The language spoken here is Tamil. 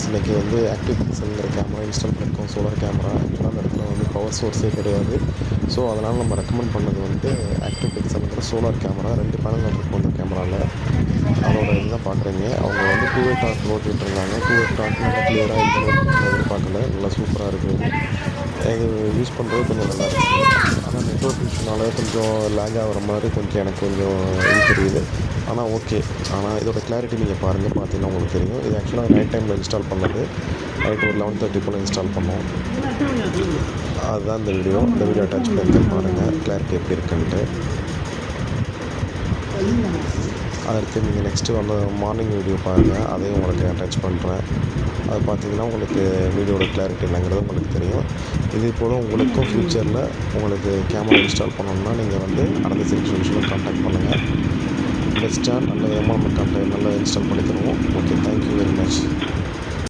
ஃப்ரெண்ட்ஸ், இன்றைக்கி வந்து ஆக்டிவ் பிக்சல்ங்கிற கேமரா இன்ஸ்டால் பண்ணியிருக்கோம். சோலார் கேமரா ஆக்சுவலாக அந்த இடத்துல வந்து பவர் சோர்ஸே கிடையாது. ஸோ அதனால் நம்ம ரெக்கமெண்ட் பண்ணது வந்து ஆக்டிவ் பிக்சல்ங்கிற சோலார் கேமரா. 2 பேனல் இருக்கும் அந்த கேமராவில். அதோட இதுதான் பார்க்குறீங்க. அவங்க வந்து 2-way டார்ச் ஓட்டிகிட்டு இருந்தாங்க. 2-way டார்ச் நல்லா கிளியராக எதிர்பார்க்கல. நல்லா சூப்பராக இருக்குது. இது யூஸ் பண்ணுறது கொஞ்சம் நல்லா இருக்குது. ஆனால் நெட்வொர்க் இஷ்யூனால கொஞ்சம் லேக் ஆகிற மாதிரி எனக்கு கொஞ்சம் இது தெரியுது. ஆனால் ஓகே. ஆனால் இதோட கிளாரிட்டி நீங்கள் பார்த்தீங்கன்னா உங்களுக்கு தெரியும். இது ஆக்சுவலாக நைட் டைமில் இன்ஸ்டால் பண்ணது. நைட் ஒரு 11:30 போல் இன்ஸ்டால் பண்ணோம். அதுதான் இந்த வீடியோ அட்டாச் பண்ணியிருக்கேன். பாருங்கள் கிளாரிட்டி எப்படி இருக்குன்ட்டு. அதற்கு நீங்கள் நெக்ஸ்ட்டு வந்து மார்னிங் வீடியோ பாருங்கள். அதையும் உங்களுக்கு அட்டாச் பண்ணுறேன். அது பார்த்தீங்கன்னா உங்களுக்கு வீடியோட கிளாரிட்டி என்னங்கிறது உங்களுக்கு தெரியும். இதே போல் உங்களுக்கும் ஃப்யூச்சரில் உங்களுக்கு கேமரா இன்ஸ்டால் பண்ணணுன்னா நீங்கள் வந்து அனதர் சொல்யூஷனில் கான்டாக்ட் பண்ணுங்கள். பெஸ்ட்டாக நல்ல எம்எம் கான்டாக்ட் நல்லா இன்ஸ்டால் பண்ணி தருவோம். Okay, thank you very much.